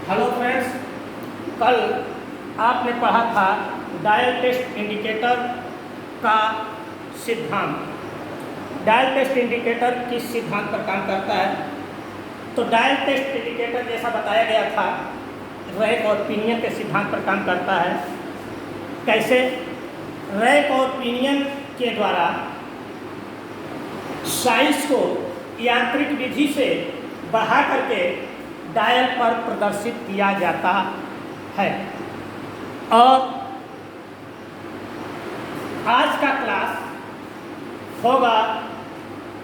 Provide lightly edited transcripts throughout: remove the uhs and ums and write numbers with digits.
Hello friends, कल आपने पढ़ा था डायल टेस्ट इंडिकेटर का सिद्धांत। डायल टेस्ट इंडिकेटर किस सिद्धांत पर काम करता है? तो डायल टेस्ट इंडिकेटर जैसा बताया गया था रैक और पिनियन के सिद्धांत पर काम करता है। कैसे? रैक और पिनियन के द्वारा साइज को यांत्रिक विधि से बढ़ा करके डायल पर प्रदर्शित किया जाता है। और आज का क्लास होगा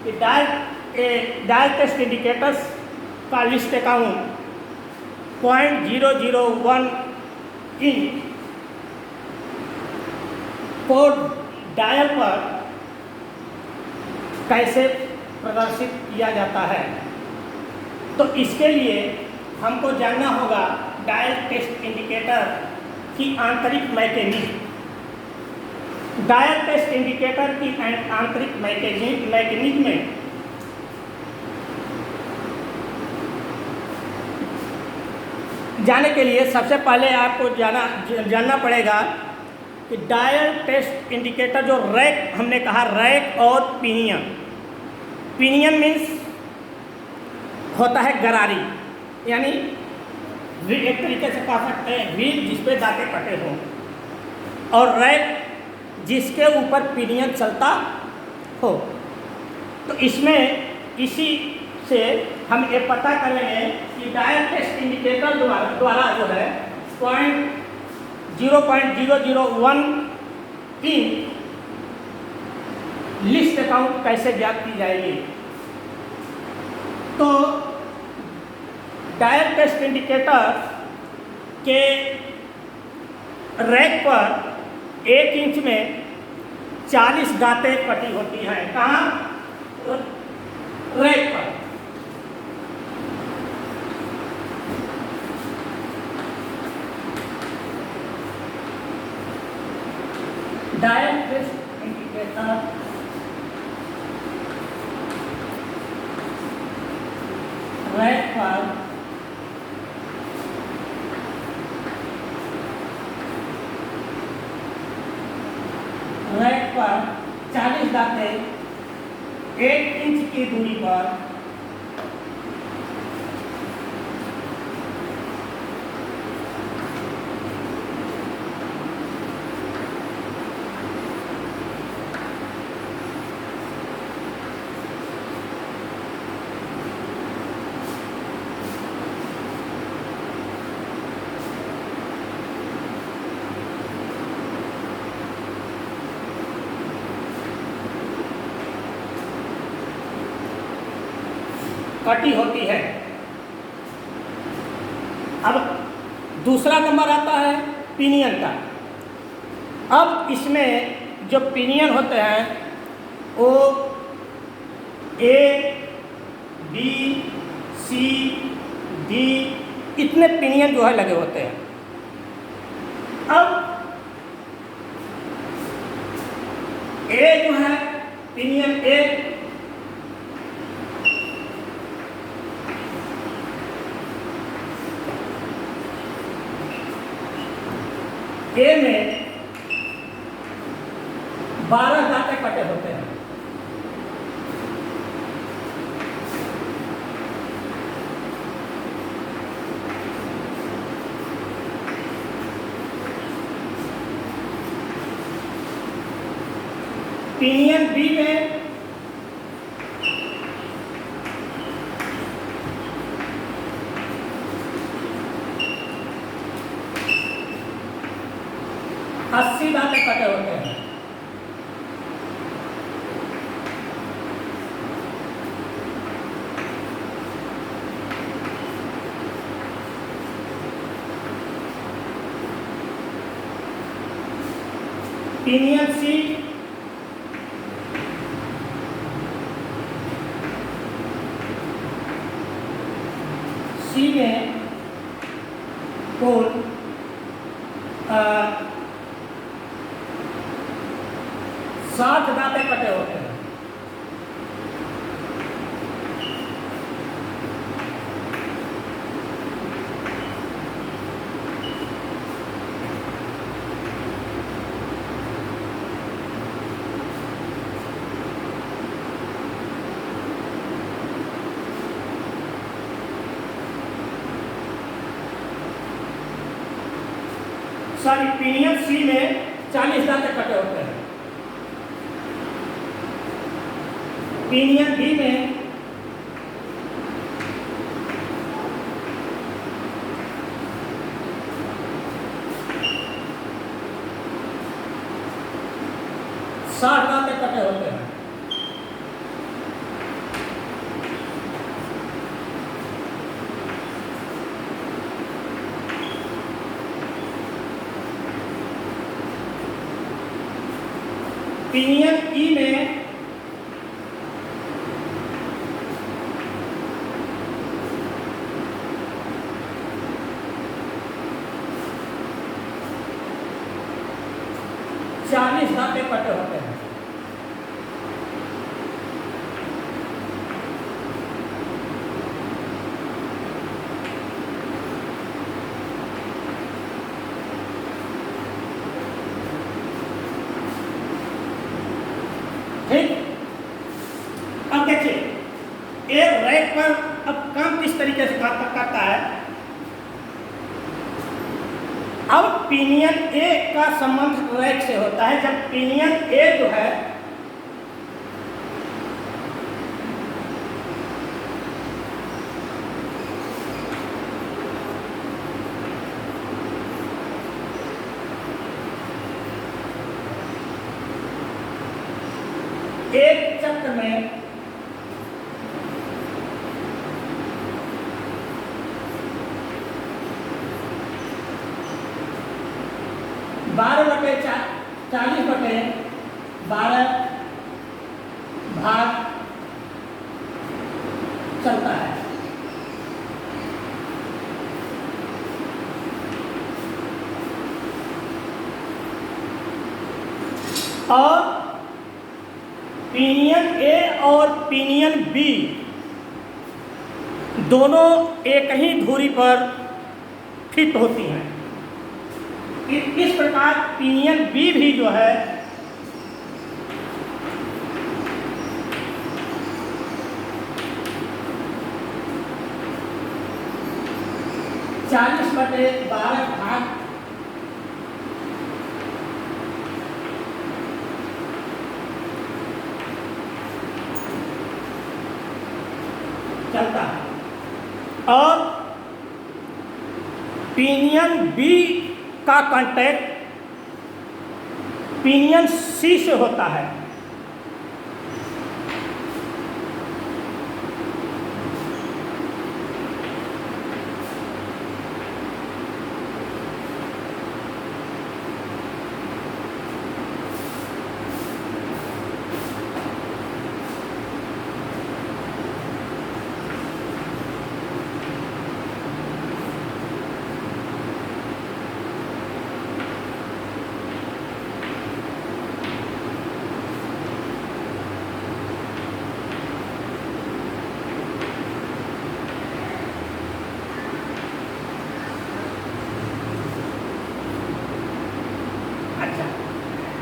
कि डायल टेस्ट इंडिकेटर्स का लिस्ट अकाउंट 0.001 इंच को डायल पर कैसे प्रदर्शित किया जाता है। तो इसके लिए हमको जानना होगा डायल टेस्ट इंडिकेटर की आंतरिक मैकेनिज्म। डायल टेस्ट इंडिकेटर की आंतरिक मैकेनिज्म में जाने के लिए सबसे पहले आपको जानना पड़ेगा कि डायल टेस्ट इंडिकेटर जो रैक, हमने कहा रैक और पिनियन मीन्स होता है गरारी, यानी एक तरीके से कह सकते हैं व्हील जिस पे दांते कटे हों, और रैक जिसके ऊपर पिनियन चलता हो। तो इसमें इसी से हम ये पता करेंगे कि डायल टेस्ट इंडिकेटर द्वारा जो है 0.001 इंच लिस्ट अकाउंट कैसे ज्ञात की जाएगी। तो डायल टेस्ट इंडिकेटर के रैक पर 1 इंच में 40 दांतें कटी होती हैं। कहाँ? रैक पर। डायल टेस्ट इंडिकेटर रैक पर रैक पर 40 दांतें 1 इंच की दूरी पर कटी होती है। अब दूसरा नंबर आता है पिनियन का। अब इसमें जो पिनियन होते हैं वो A, B, C, D इतने पिनियन जो है लगे होते हैं। अब A जो है पिनियन A में 12 दांतें कटे होते हैं। पिनियन बी में 80 दांतें कटे होते हैं। पिनियन सी में कुल 60 दांतें कटे होते हैं। सॉरी पिनियन सी में 40 दांते कटे होते हैं। पिनियन बी में 60 दांते कटे होते हैं। पिनियन ई में 40 दांते कटे होते हैं। ठीक, अब देखिए एक रैक पर अब काम किस तरीके से करता है। अब पिनियन ए का संबंध रैक से होता है। जब पिनियन ए जो है एक चक्र में 12/40/12 भाग चलता है। और पिनियन ए और पिनियन बी दोनों एक ही धुरी पर फिट होती हैं। इस प्रकार पिनियन बी भी जो है चालीस बटे 12 भाग चलता है। और पिनियन बी का कांटेक्ट पिनियन सी से होता है।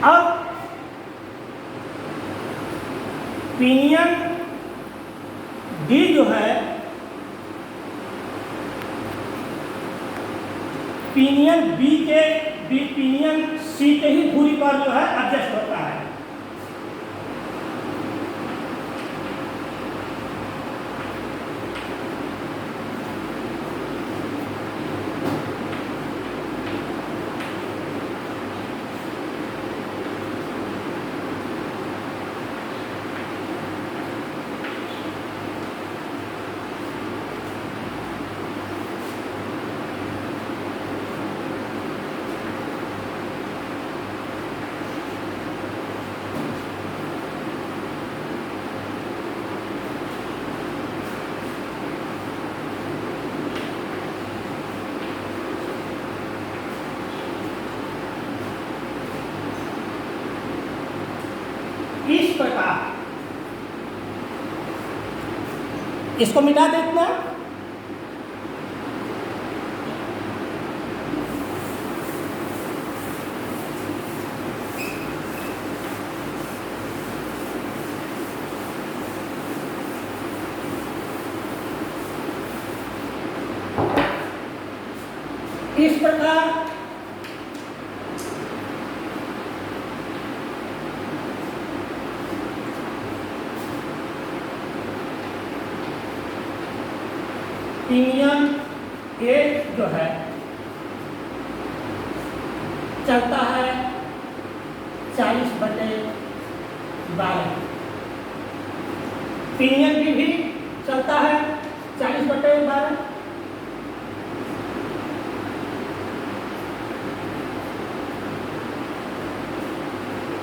अब पिनियन डी जो है पिनियन बी के पिनियन सी के ही धुरी पर जो है एडजस्ट होता है। इस प्रकार इसको मिटा देना। इस प्रकार जो है चलता है 40/12। पिनियन भी चलता है 40/12।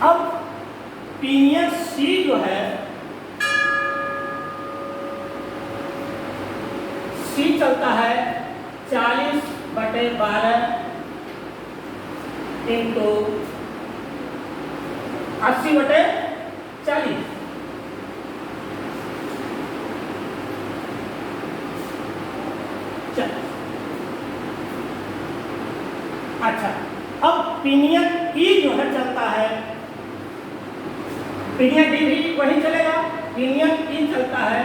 अब पिनियन सी जो है, सी चलता है 40/12 इंटू 80/40। अच्छा, अब पिनियन ई जो है चलता है, पिनियन डी भी वही चलेगा। पिनियन ई चलता है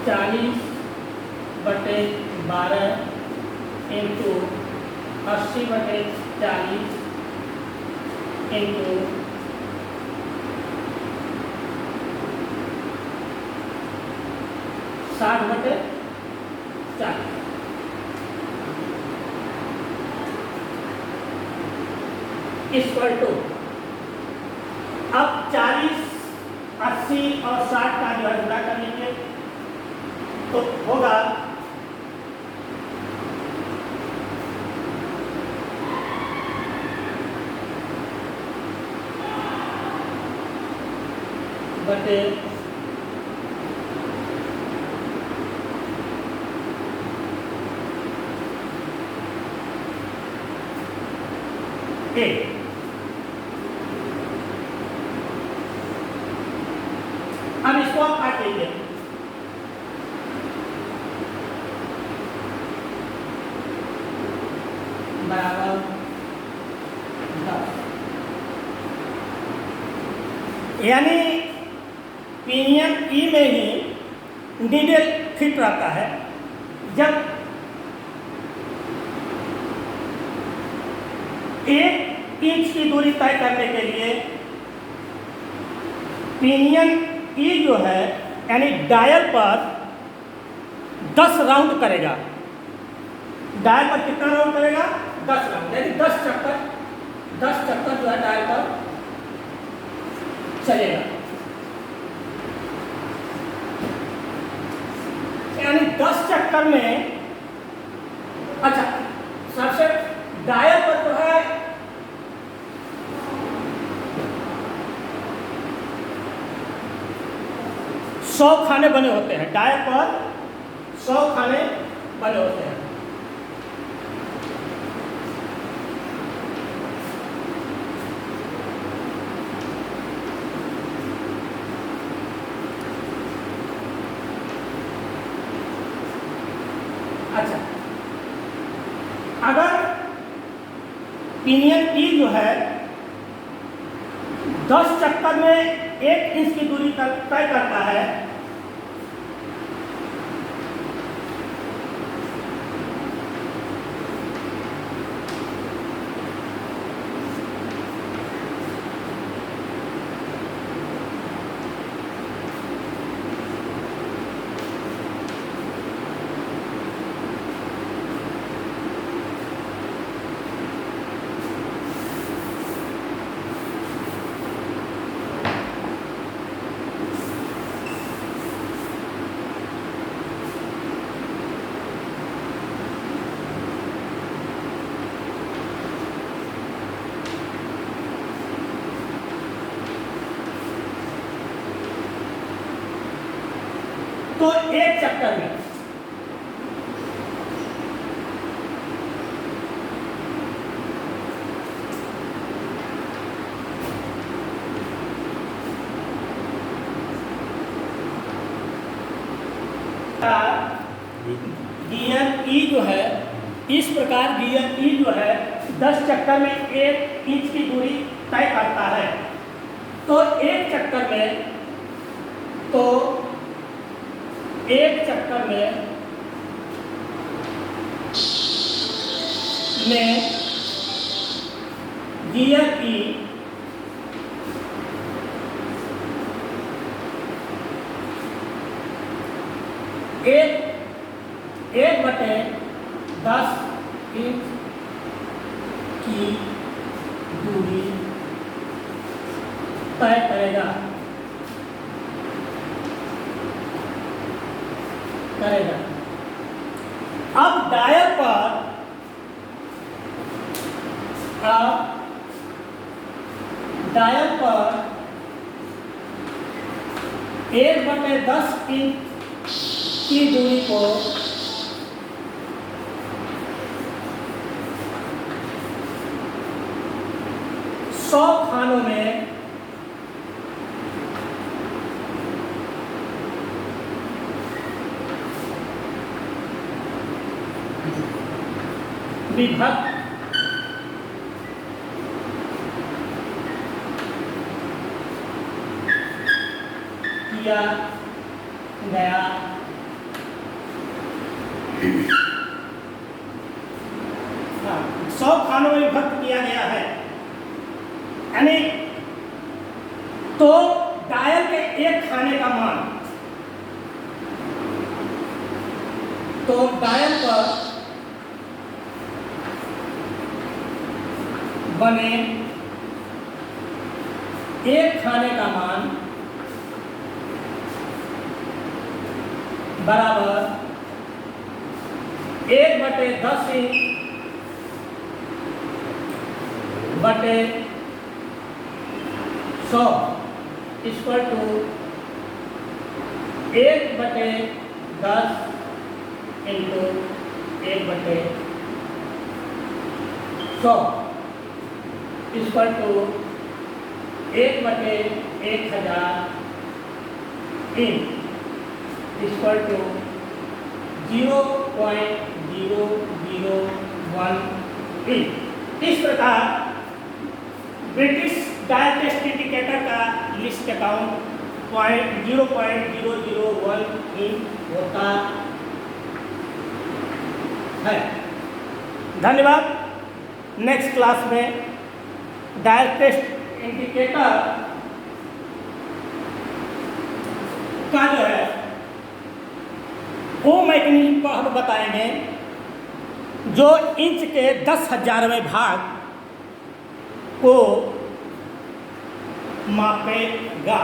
40/12 इंटू 80/40 इंटू 60/40 इक्वल टू, अब 40, 80 और 60 का जो है गुणा कर लेंगे तो होगा 8। अब इसको आप काट लीजिए। बराबर 10, यानी पिनियन ई में ही नीडल फिट रहता है। जब 1 इंच की दूरी तय करने के लिए पिनियन ई जो है यानी डायल पर 10 राउंड करेगा। डायल पर कितना राउंड करेगा? 10 राउंड, यानी 10 चक्कर जो है डायल पर चलेगा। यानी 10 चक्कर में, अच्छा सबसे डायल पर जो है 100 खाने बने होते हैं। डायल पर 100 खाने बने होते हैं। अच्छा, अगर पिनियन ई जो है 10 चक्कर में 1 इंच की दूरी तक तय करता है, तो 1 चक्कर में गियर ई जो है, इस प्रकार गियर ई जो है 10 चक्कर में 1 इंच की दूरी तय करता है। तो 1 चक्कर में गियर ई एक बटे 10 इंच की दूरी तय करेगा अब डायल पर 1/10 इंच की दूरी को सौ खानों में विभक्त किया गया हाँ, 100 खानों में विभक्त किया गया है। यानी तो डायल के एक खाने का मान, तो डायल पर बने एक खाने का मान बराबर 1/10 इंच बटे 100 equal to 1/10 into 1/100 equal to 1/1000 inch equal to 0.001 inch. इस प्रकार ब्रिटिश डायल टेस्ट इंडिकेटर का लिस्ट अकाउंट 0.001 इंच होता है। धन्यवाद। नेक्स्ट क्लास में डायल टेस्ट इंडिकेटर का जो है वो मैकेनिज्म को हम बताएंगे जो इंच के 10,000वें भाग को मापेगा।